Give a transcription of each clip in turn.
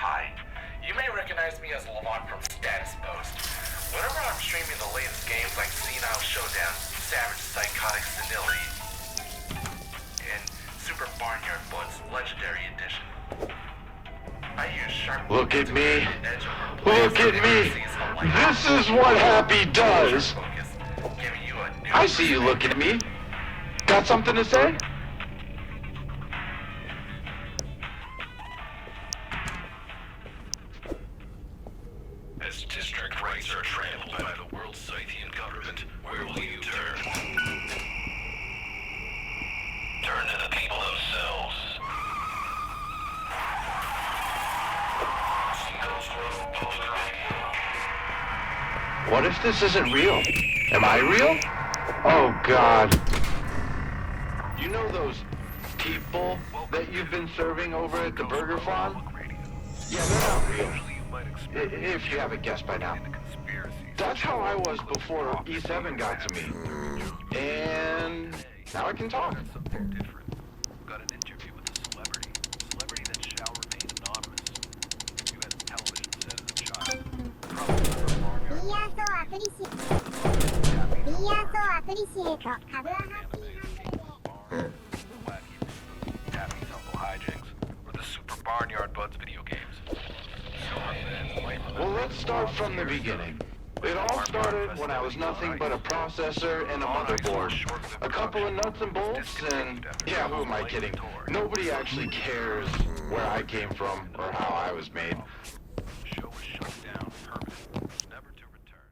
Hi. You may recognize me as Lamont from Status Post. Whenever I'm streaming the latest games like Senile Showdown, Savage Psychotic Senility, and Super Barnyard Bloods Legendary Edition, I use sharp... Look at me. Look at me. This is what happy does. I see you looking at me. Got something to say? As district rights are trampled by the world's Scythian government, where will you turn? Turn to the people themselves. What if this isn't real? Am I real? Oh, God. You know those people that you've been serving over at the burger farm? Yeah, they're not real. If you haven't guessed by now. That's how I was before E7 got to me. And now I can talk. Got an interview with a celebrity. Celebrity that shall remain anonymous. You had television set as a child. Tappy's Uncle Hijinks, or the Super Barnyard Buds video games. Well, let's start from the beginning. It all started when I was nothing but a processor and a motherboard. A couple of nuts and bolts, and yeah, who am I kidding? Nobody actually cares where I came from or how I was made. The show was shut down permanently, never to return.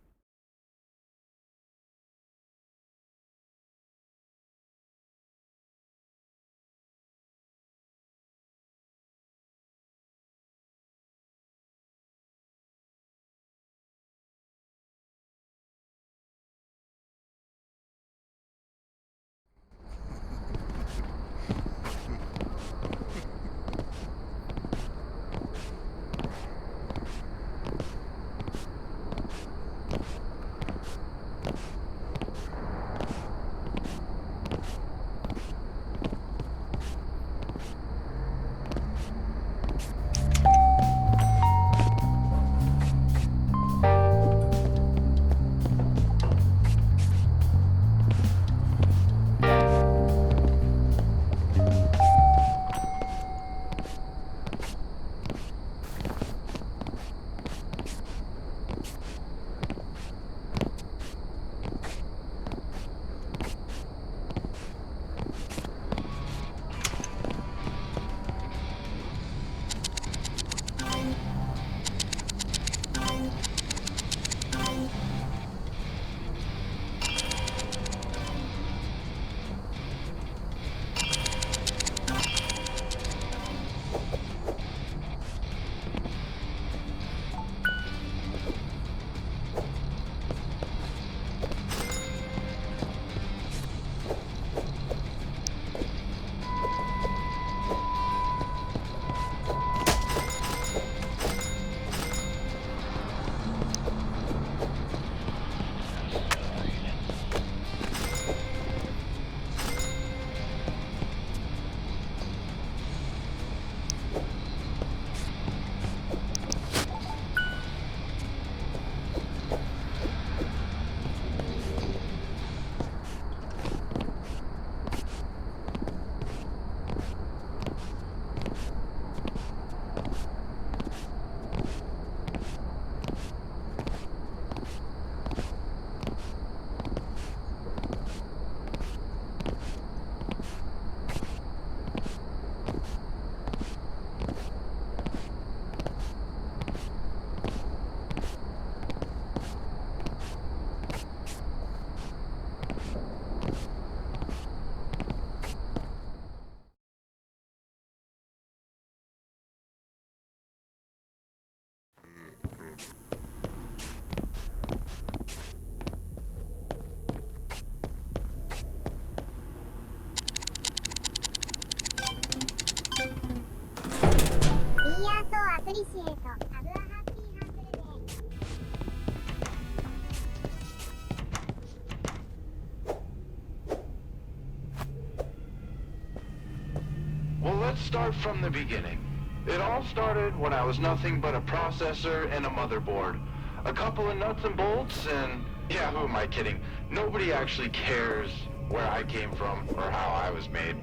Well, let's start from the beginning. It all started when I was nothing but a processor and a motherboard. A couple of nuts and bolts, and yeah, who am I kidding? Nobody actually cares where I came from or how I was made.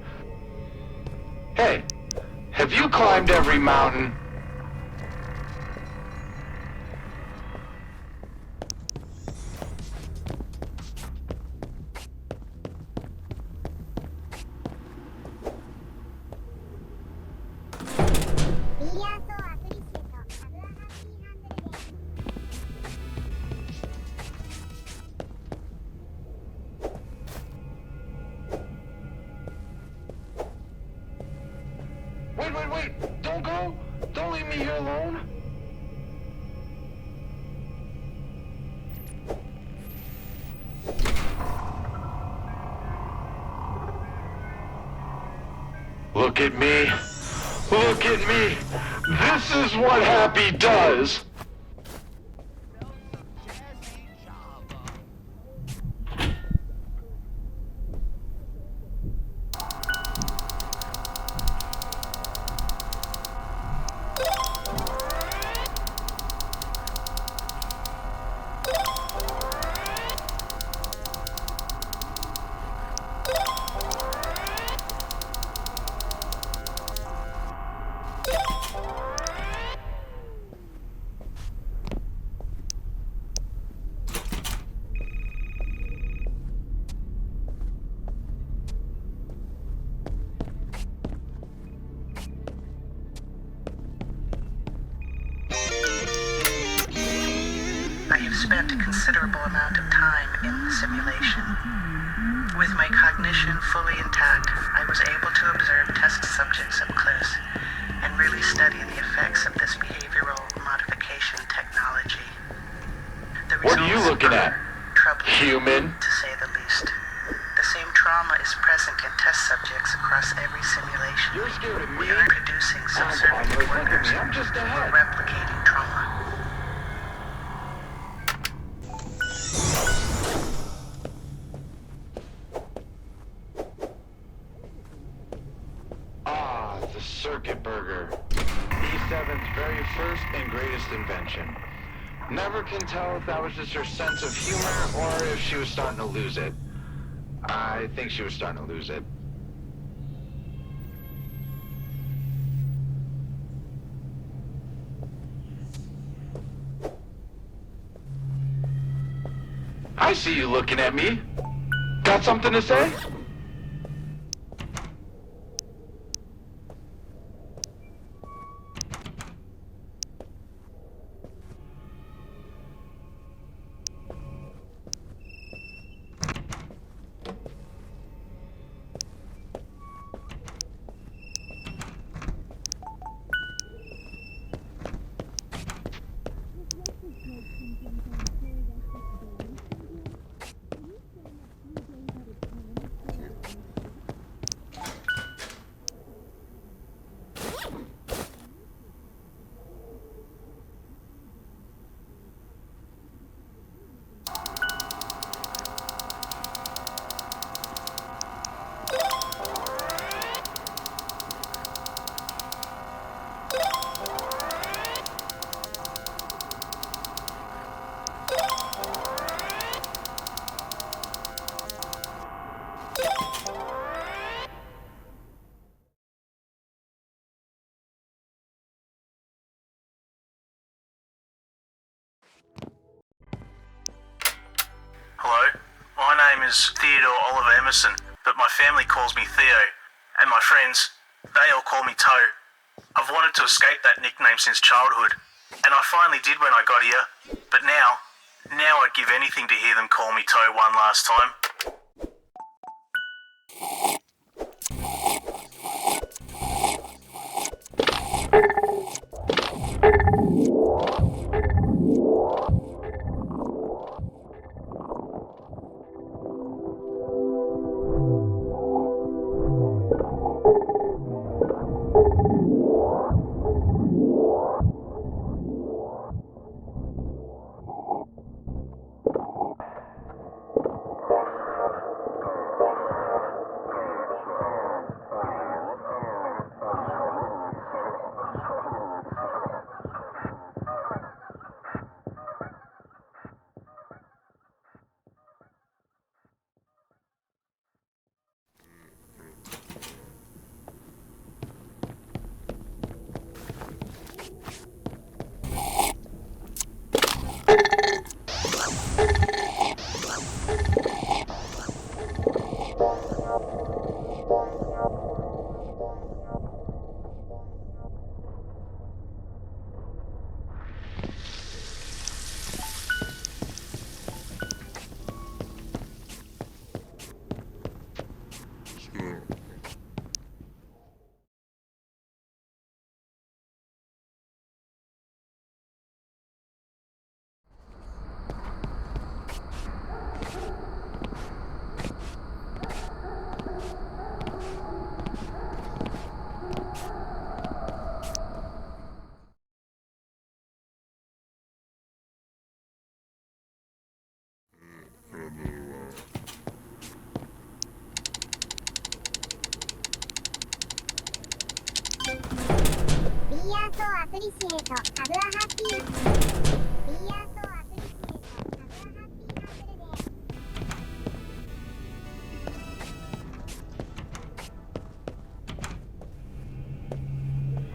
Hey, have you climbed every mountain? Wait, don't go! Don't leave me here alone! Look at me! Look at me! This is what happy does! I have spent a considerable amount of time in the simulation. With my cognition fully intact, I was able to observe test subjects up close and really study the effects of this behavioral modification technology. The What are you results looking are at? troubling, Human? to say the least. The same trauma is present in test subjects across every simulation. You're scared of me? We are producing subservient look at workers me, I'm just a who head. are replicating trauma. Ah, the circuit burger. E7's very first and greatest invention. Never can tell if that was just her sense of humor or if she was starting to lose it. I think she was starting to lose it. I see you looking at me. Got something to say? Hello, my name is Theodore Oliver Emerson, but my family calls me Theo, and my friends, they all call me Toe. I've wanted to escape that nickname since childhood, and I finally did when I got here, but now I'd give anything to hear them call me Toe one last time.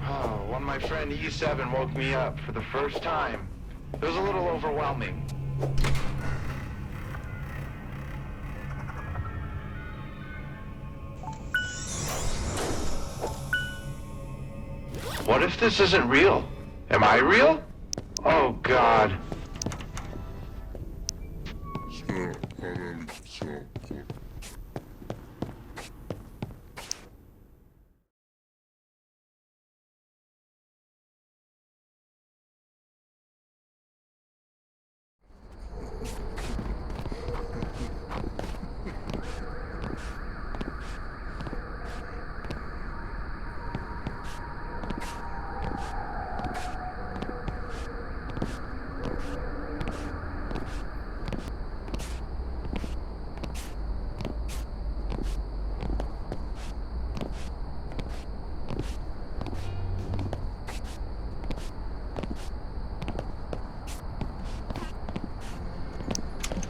Oh, when my friend E7 woke me up for the first time, it was a little overwhelming. What if this isn't real? Am I real? Oh, God.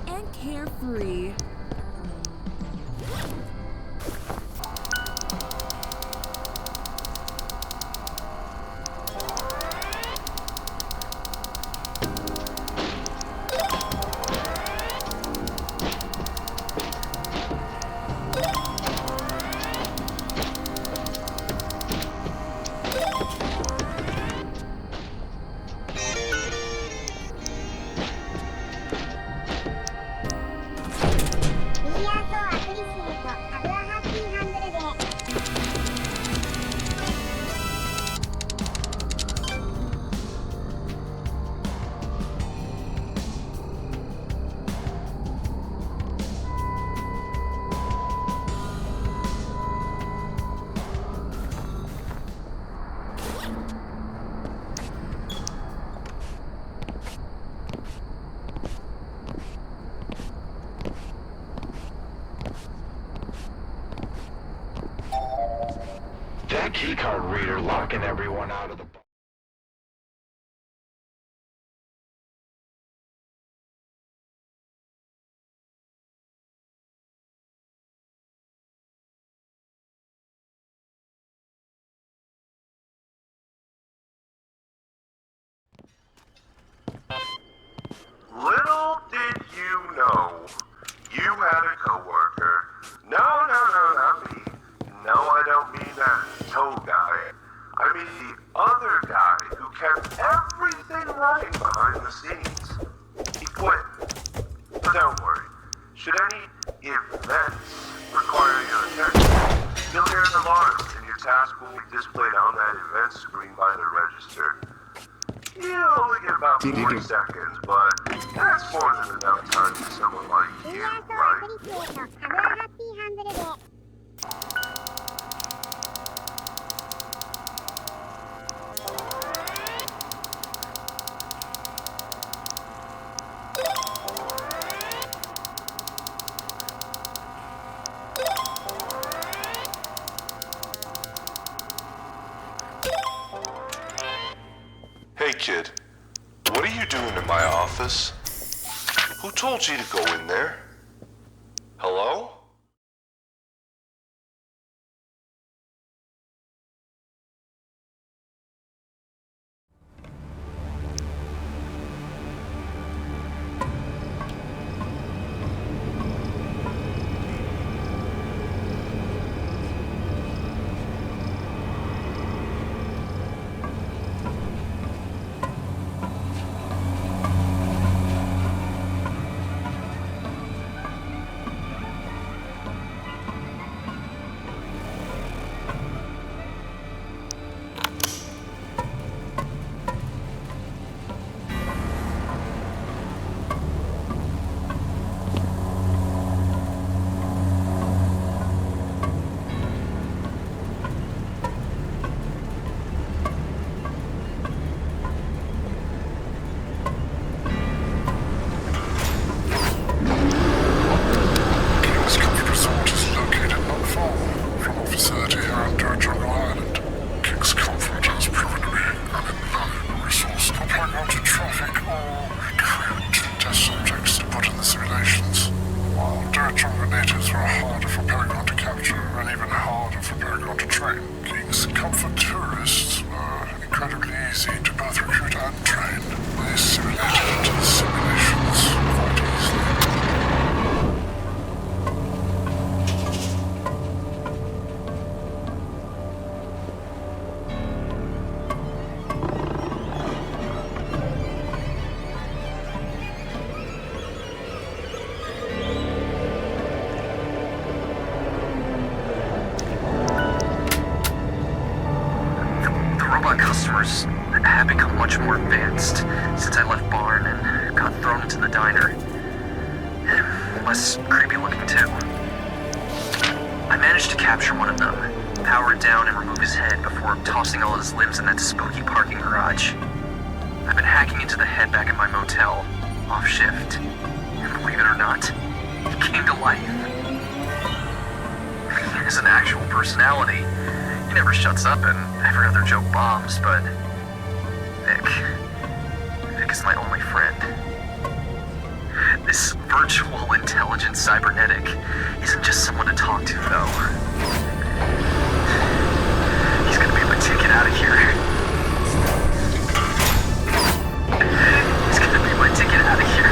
And carefree. That keycard reader locking everyone out of the... Little did you know, you had a coworker. No, not me. No, I don't mean that toe guy. I mean the other guy who kept everything right behind the scenes. He quit. But don't worry. Should any events require your attention, you'll hear an alarm and your task will be displayed on that event screen by the register. You only get about 40 seconds, but that's more than enough time for someone like you, right? Hey kid, what are you doing in my office? Who told you to go in there? Hello? fine. King's Comfort tourists were incredibly easy to both recruit and train. They simulated the simulations quite easily. Customers have become much more advanced since I left Barn and got thrown into the diner. Less creepy looking too. I managed to capture one of them, power it down and remove his head before tossing all his limbs in that spooky parking garage. I've been hacking into the head back at my motel, off shift. And believe it or not, he came to life. He has an actual personality. He never shuts up and every other joke bombs, but Vic is my only friend. This virtual intelligent cybernetic isn't just someone to talk to, though. He's gonna be my ticket out of here. He's gonna be my ticket out of here.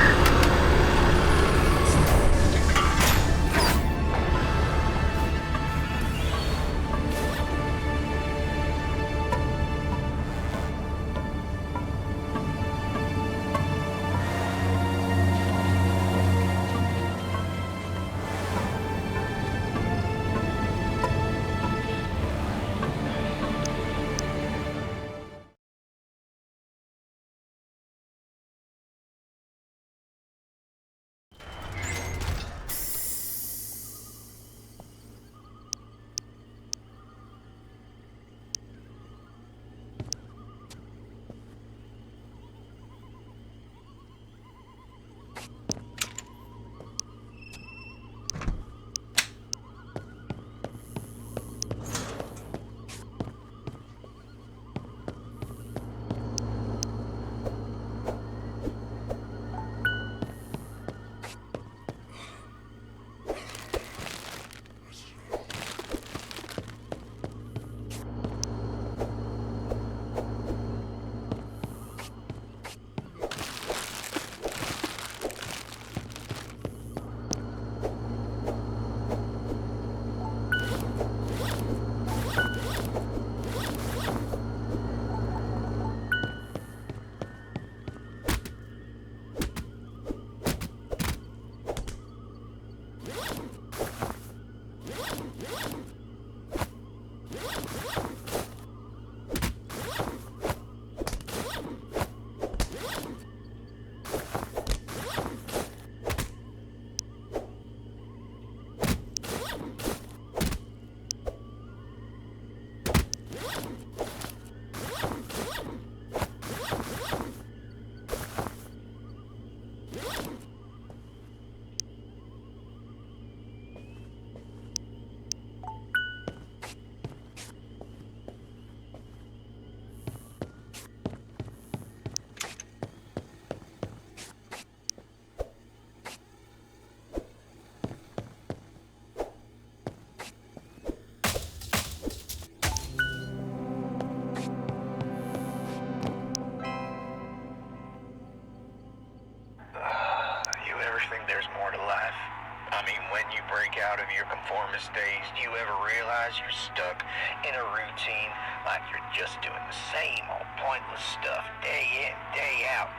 Out of your conformist days, do you ever realize you're stuck in a routine, like you're just doing the same old pointless stuff day in, day out?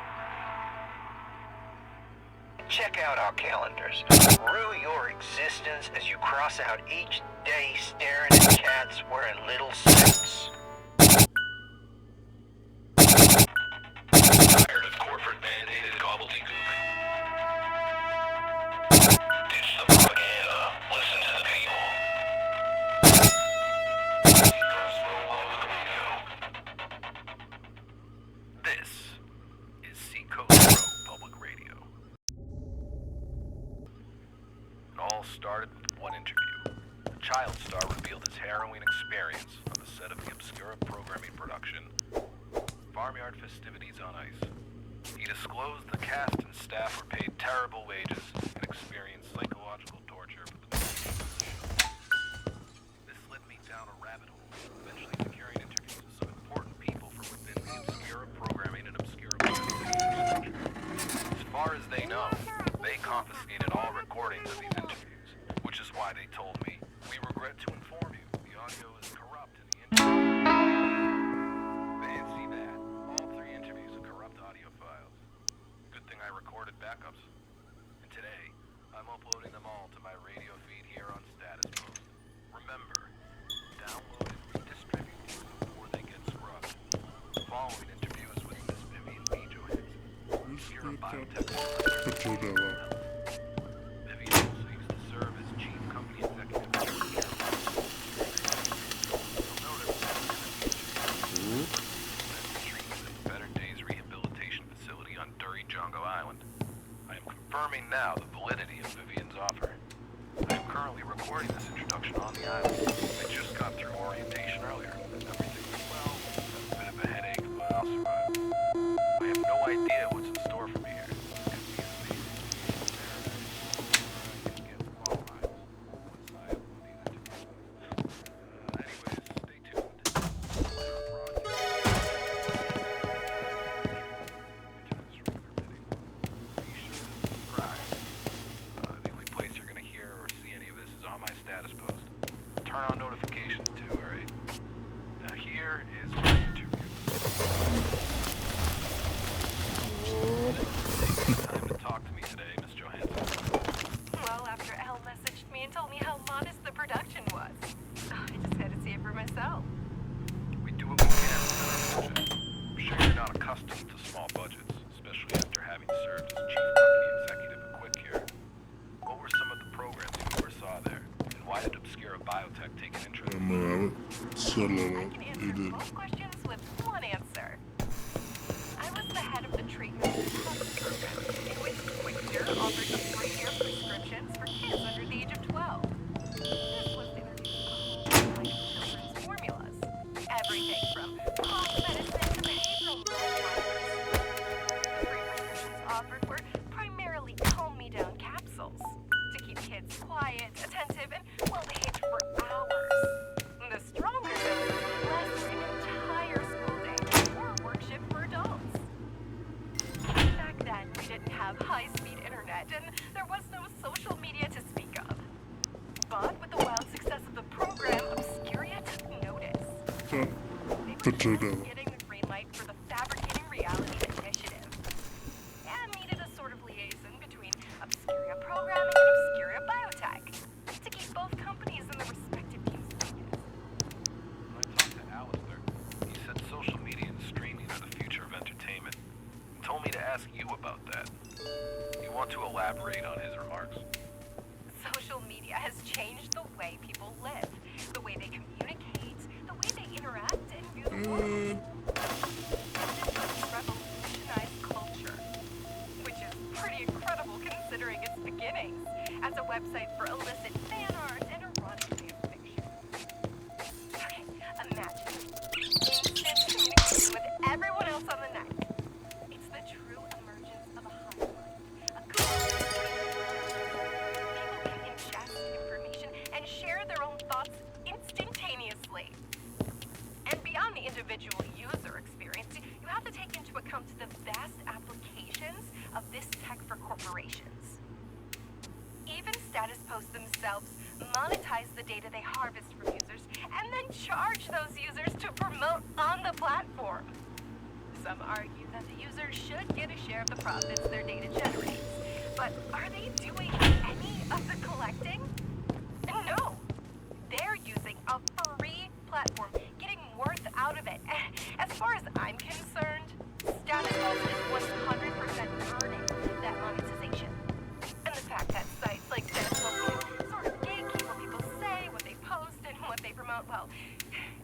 Check out our calendars. Rue your existence as you cross out each day staring at cats wearing little suits. Tired of corporate mandated gobbledygook? Ditch the propaganda. Listen to the people. This is Seacoast Road Public Radio. It all started with one interview. A child star revealed his harrowing experience on the set of the Obscura programming production, Farmyard Festivities on Ice. He disclosed the cast and staff were paid terrible wages and experienced psychological torture for the duration of the show. This led me down a rabbit hole. Geneva. Vivian also used to serve as chief company executive. Treatment at the Better Days Rehabilitation Facility on Dury Jongo Island. I am confirming now the validity of Vivian's offer. I am currently recording this introduction on the island. I just got through orientation earlier. Everything went well. Had a bit of a headache, but I'll survive. I have no idea what's in store for me here. It could be amazing. I can get qualified once I upload these interviews. Anyways, stay tuned. The only place you're gonna hear or see any of this is on my status post. Turn on notifications too, alright? Now here is my interview. Time to talk to me today, Miss Johansson. Well, after Elle messaged me and told me how modest the production was, I just had to see it for myself. We do what we can within our budget. I'm sure you're not accustomed to small budgets, especially after having served as chief company executive at Quick Care. What were some of the programs you oversaw there, and why did Obscura Biotech take an interest? I can answer both questions with one answer. I was the head of the treatment program, in which Quick Care offered free-year prescriptions for kids under the age of 12. This was introducing a whole variety of children's formulas. Everything from cough medicine to behavioral drivers. The free prescriptions offered were primarily calm-me-down capsules to keep kids quiet, attentive, and well-behaved for hours. The stronger doses last for an entire school day or a work shift for adults. Back then, we didn't have high-speed internet, and there was no social media to speak of. But with the wild success of the program, Obscuria took notice. They were just getting the green light for the Fabricating Reality initiative, and needed a sort of liaison between Obscuria Programming and Obscuria Biotech to keep both companies in the respective teams focused. When I talked to Alistair, he said social media and streaming are the future of entertainment. He told me to ask you about that. You want to elaborate on his remarks? Social media has changed the way people live, the way they communicate, the way they interact and view the world. This has revolutionized culture, which is pretty incredible considering its beginnings as a website for illicit fan art and erotic fan fiction. Okay, imagine instant communication with everyone else on the net. It's the true emergence of a hive mind, a collective people can ingest information and share their own thoughts instantaneously. And beyond the individual user experience, you have to take into account the vast applications of this tech for corporations. Even status posts themselves monetize the data they harvest from users and then charge those users to promote on the platform. Some argue that the users should get a share of the profits their data generates. But are they doing any of the collecting? No. They're using a free platform, getting worth out of it. As far as I'm concerned, Status Post is 100% earning that monetization. And the fact that sites like Status Post can sort of gatekeep what people say, what they post, and what they promote, well,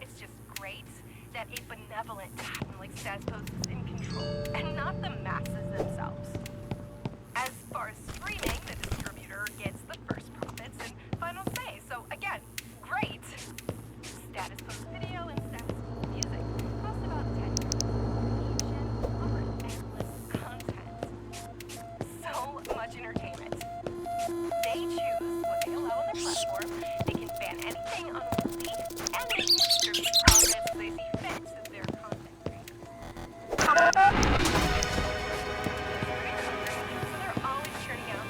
it's just great that a benevolent pattern like Status Post is in control, and not the masses themselves. As far as streaming, the distributor gets the first profits and final say. So again, great. Status Post video and Status Post music cost about $10 each and offer endless content. So much entertainment. They choose what they allow on their platform. They can ban anything unworthy, and they can distribute profits as they see fit to their content creators. So they're always churning out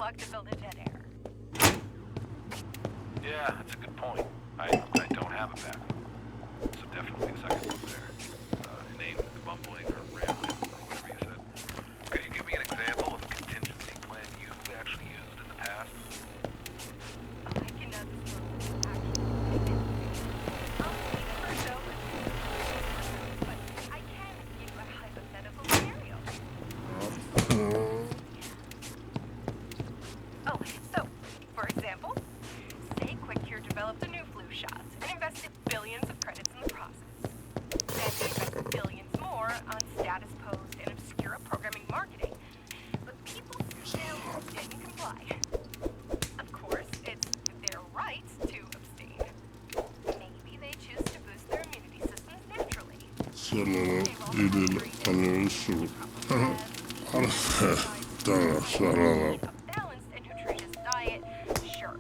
truck to fill the dead air. Yeah, that's a good point. I don't have a backup. So definitely a second one there. Named bumbling or rambling or whatever you said. Could you give me an example of a contingency plan you've actually used in the past? I cannot disclose actually. I'll speak for no one. But I can give a hypothetical scenario. Oh, so, for example, say QuickCure developed a new flu shot and invested billions of credits in the process. Then they invested billions more on status post and obscure programming marketing. But people still didn't comply. Of course, it's their right to abstain. Maybe they choose to boost their immunity systems naturally. A balanced and nutritious diet, sure.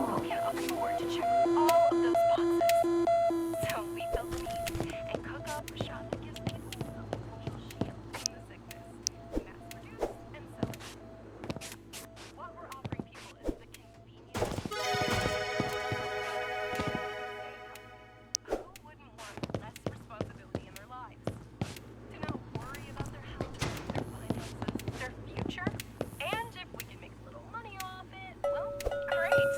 Who can afford to check all of those boxes? So we fill the need and cook up a shot that gives people a potential shield from the sickness. Mass produce and sell it. What we're offering people is the convenience. Who wouldn't want less responsibility in their lives? To not worry about their health, their finances, their future? And if we can make a little money off it, well, great.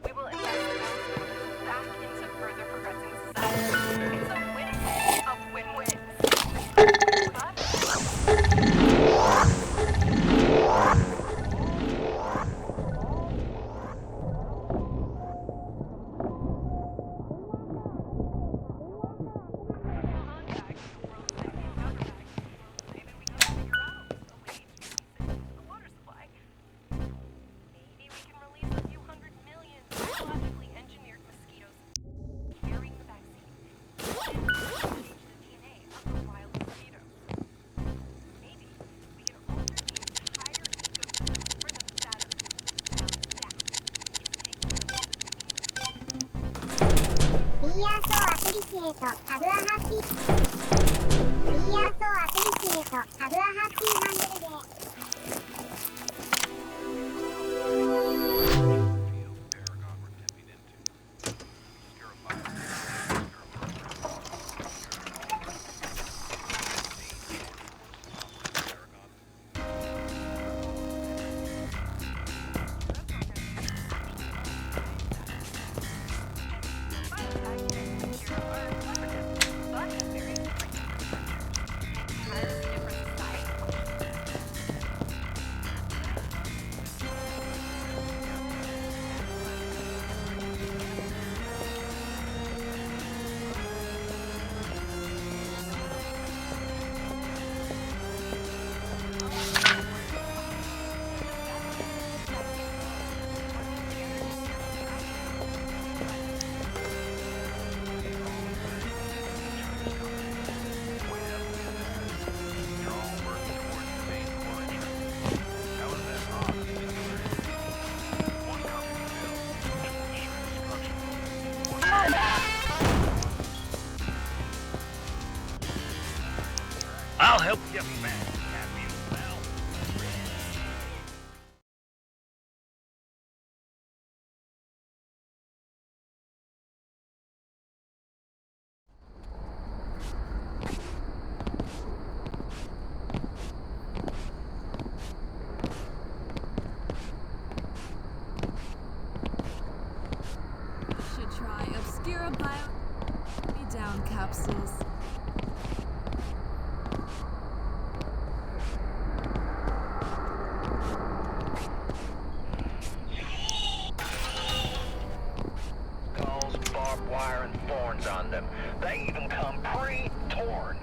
We will invest those back into further progressing society. It's a win-win of win-wins. But contact the world's second government. Maybe we can figure out a way to reset the water supply. Maybe we can release a few hundred million biologically engineered mosquitoes carrying the vaccine. And change the DNA of the wild mosquito. Maybe we can alter the entire ecosystem for the better. Now that is taking the BRSO アプリケートタブアハッピー BRSO アプリケートタブアハッピーハンドルで Paragon were tipping into. Obscure fire. I'll help you, man. Well. Should try obscure bio. Be down capsules. Skulls, barbed wire, and thorns on them. They even come pre-torn.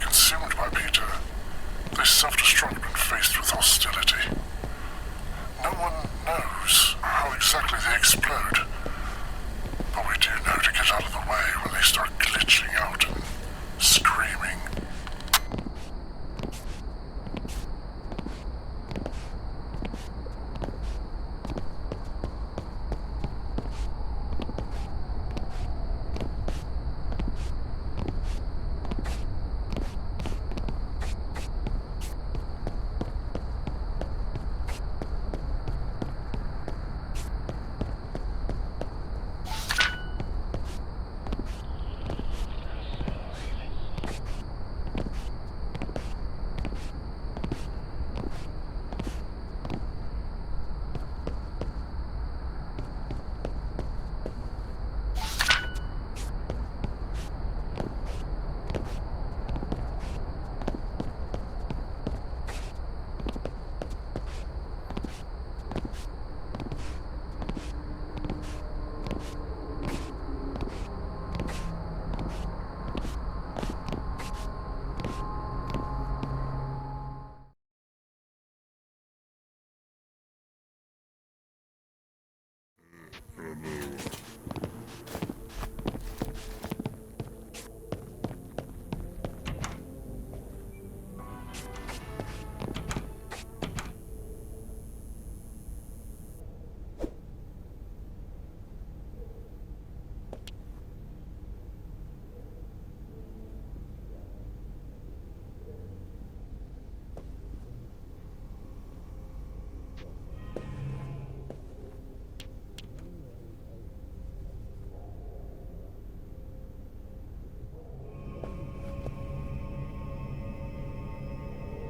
consumed by Peter, they self-destruct when faced with hostility. No one knows how exactly they explode, but we do know to get out of the way when they start glitching out and screaming.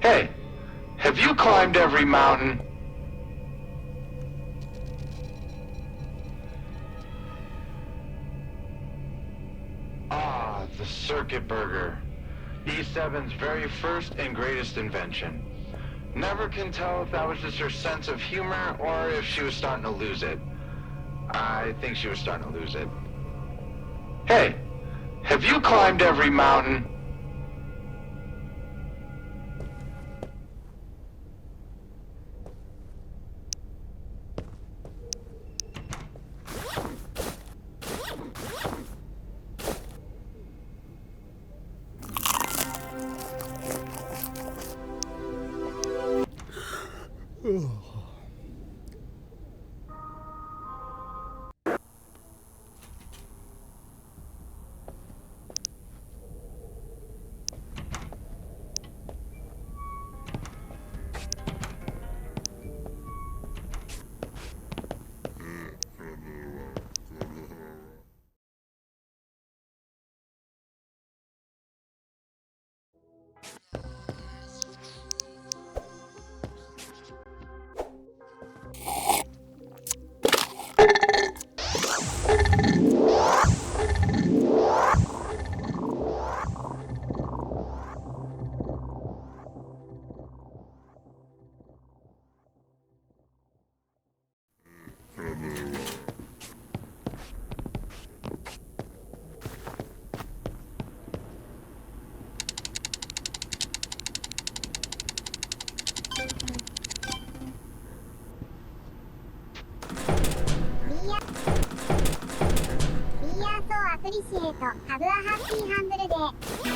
Hey, have you climbed every mountain? Ah, the circuit burger. E7's very first and greatest invention. Never can tell if that was just her sense of humor or if she was starting to lose it. I think she was starting to lose it. Hey, have you climbed every mountain? appreciate. Have a happy handle day.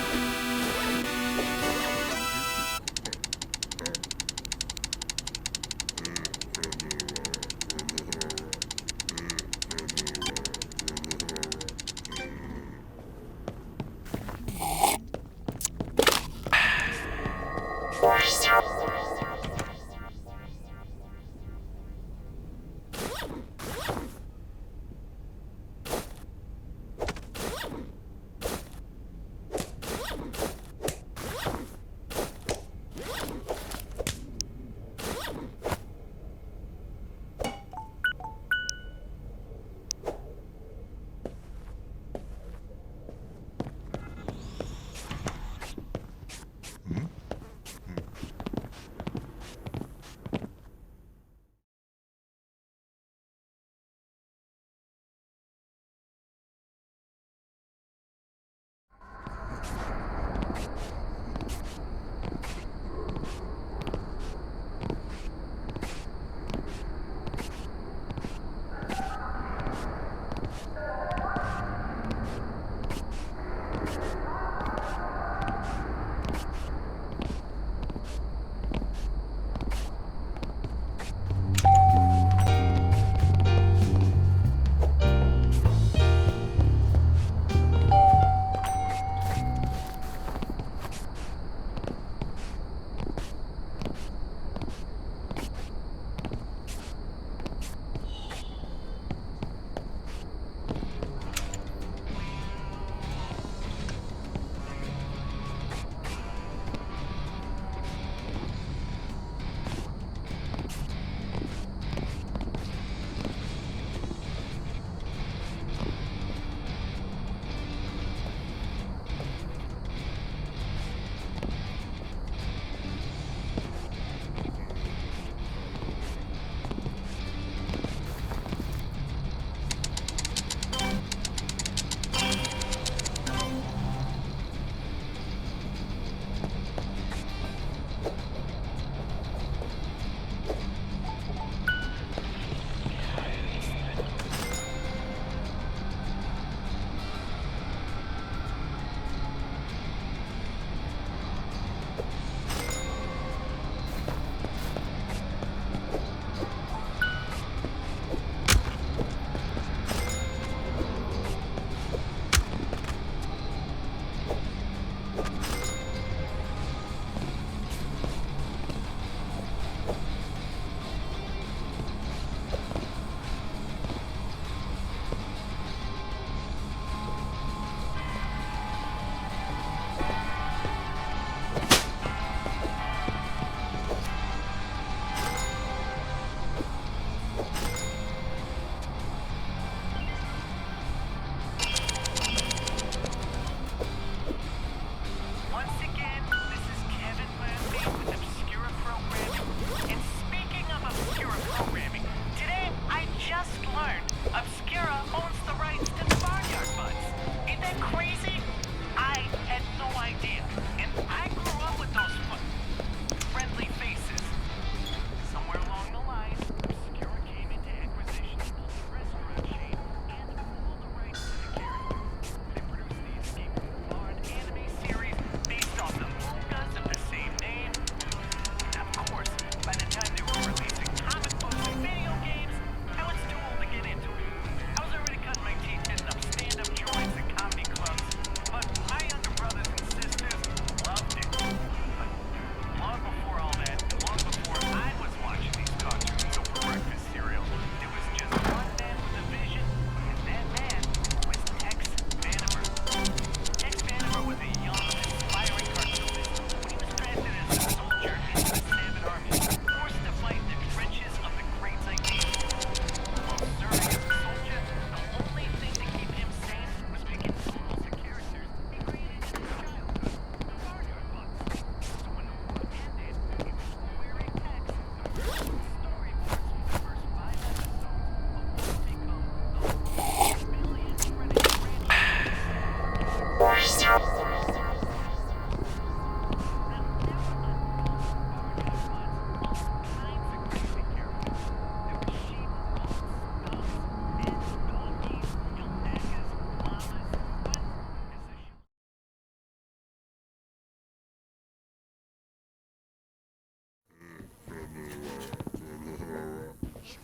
You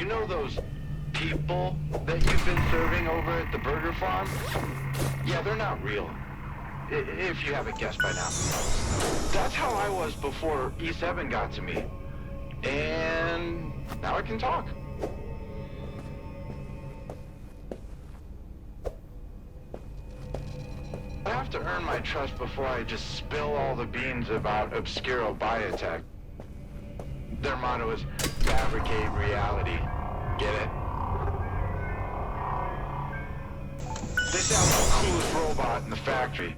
know those people that you've been serving over at the burger farm? Yeah, they're not real. If you haven't guessed by now. That's how I was before E7 got to me. And now I can talk. I have to earn my trust before I just spill all the beans about Obscuro Biotech. Their motto is fabricate reality. Get it? They say I'm the coolest robot in the factory.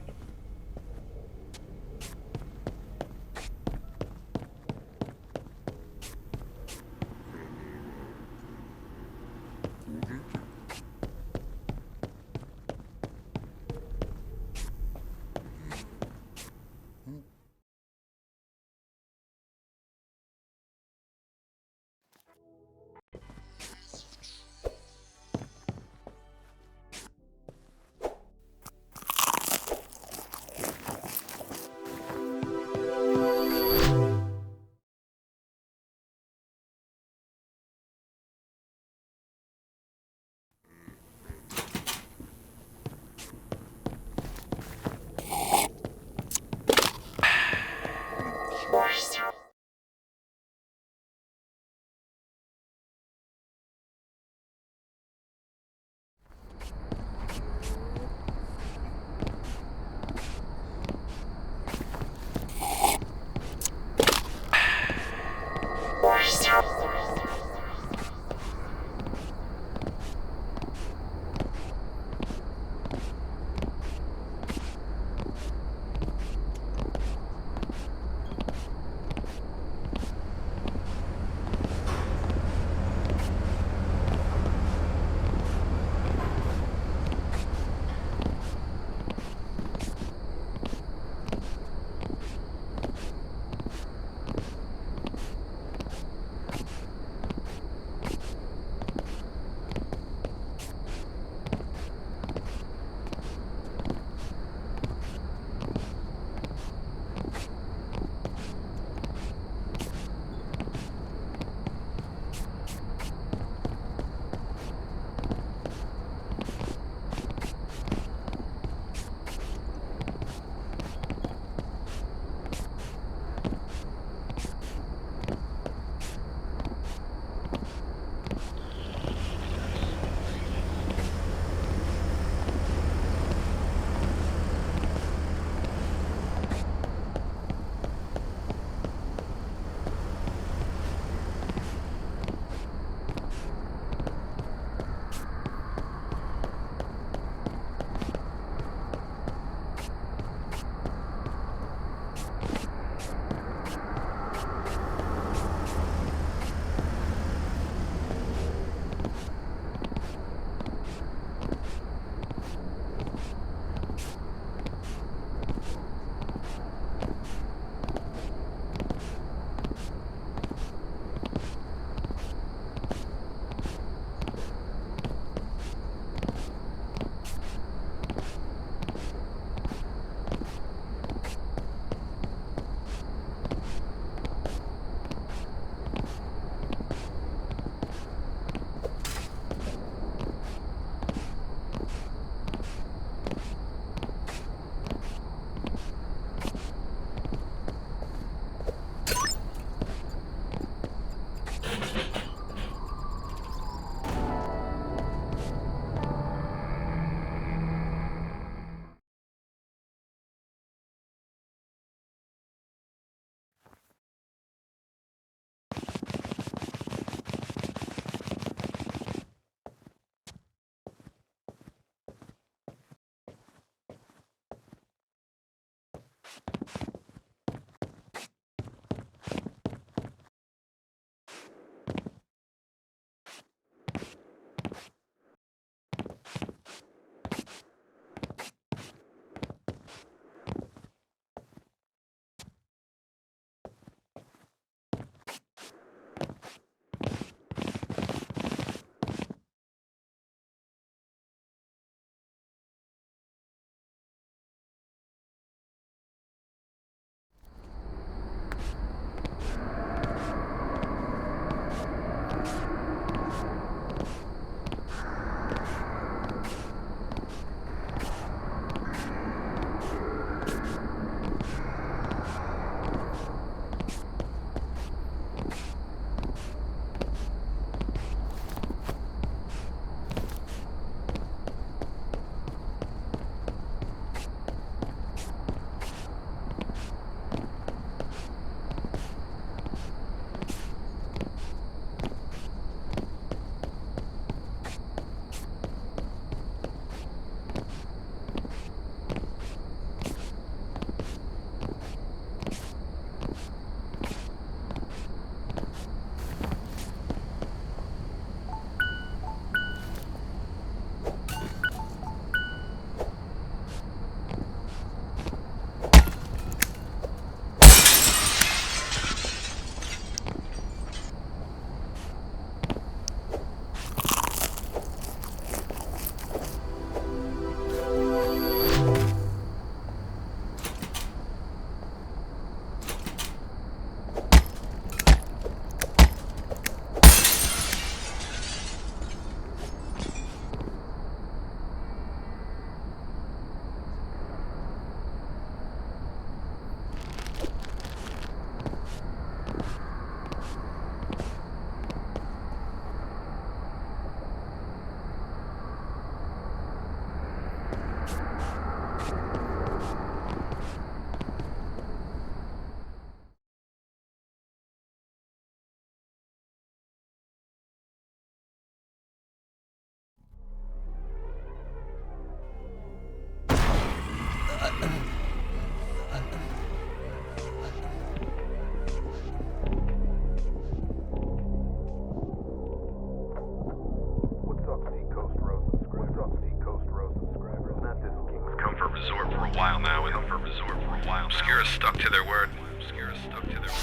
Obscura's stuck to their word.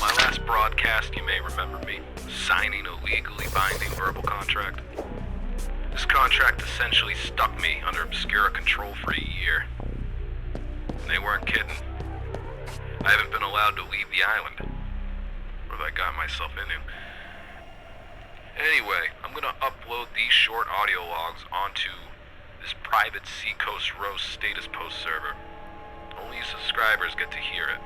My last broadcast, you may remember me signing a legally binding verbal contract. This contract essentially stuck me under Obscura control for a year. And they weren't kidding. I haven't been allowed to leave the island. What have I got myself into? Anyway, I'm gonna upload these short audio logs onto this private Seacoast Roast status post server. Only subscribers get to hear it.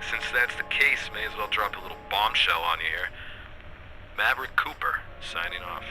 Since that's the case, may as well drop a little bombshell on you here. Maverick Cooper, signing off.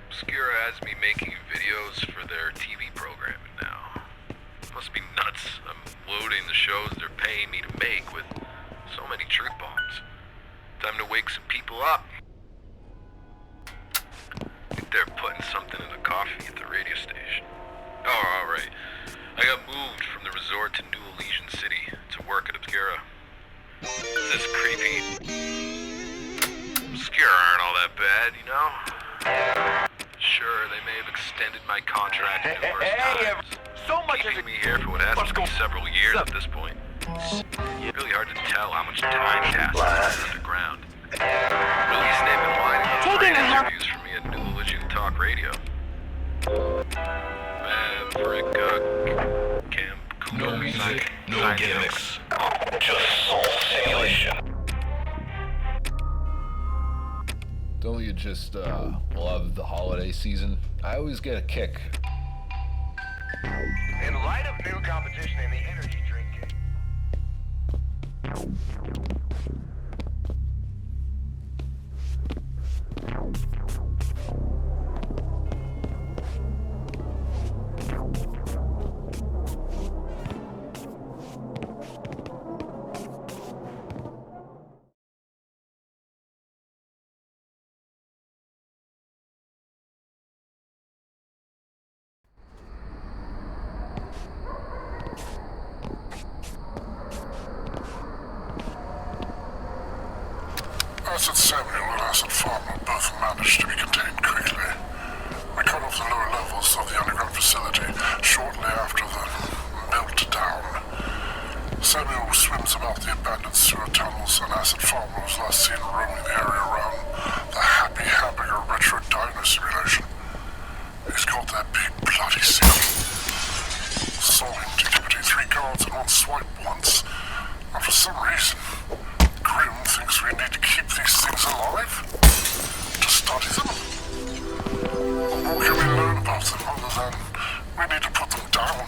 Obscura has me making videos for their TV programming now. Must be nuts. I'm loading the shows they're paying me to make with so many truth bombs. Time to wake some people up. I think they're putting something in the coffee at the radio station. Oh, alright. I got moved from the resort to New Elysian City to work at Obscura. Is this creepy? Obscura aren't all that bad, you know? Sure, they may have extended my contract numerous times, keeping me here for what has to be several years at this point. It's really hard to tell how much time passes underground. At least they've been lining up great interviews for me at New Elysian Talk Radio. Maverick, Camp, No music, no sign gimmicks. Just soul simulation. Don't you just love the holiday season? I always get a kick. In light of new competition in the energy drink game. Asset Samuel and Asset Farmer both managed to be contained quickly. We cut off the lower levels of the underground facility shortly after the meltdown. Samuel swims about the abandoned sewer tunnels, and Asset Farmer was last seen roaming the area around the Happy Hamburger Retro Diner simulation. He's got that big bloody seal. Saw him decapitate 3 guards in one swipe once, and for some reason, Grim thinks we need to keep these things alive? To study them? What can we learn about them other than we need to put them down?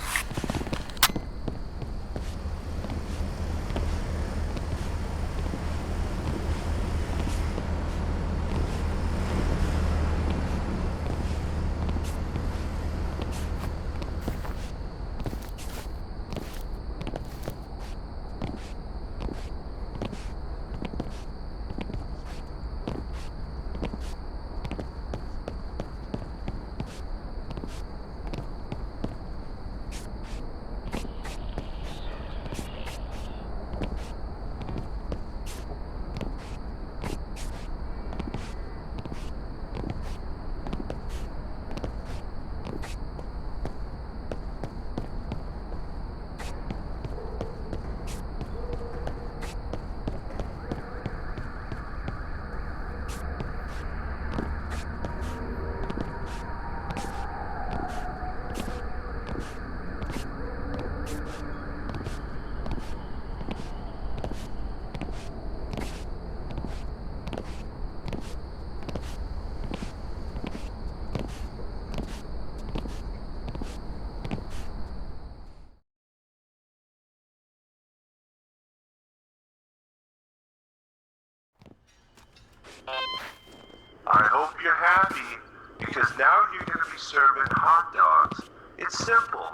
I hope you're happy, because now you're going to be serving hot dogs. It's simple.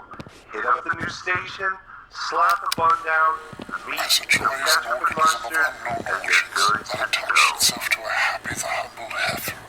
Hit up the new station, slap a bun down, meat, some ketchup and mustard, and you're good to go. That attached itself to a happy, the humble heifer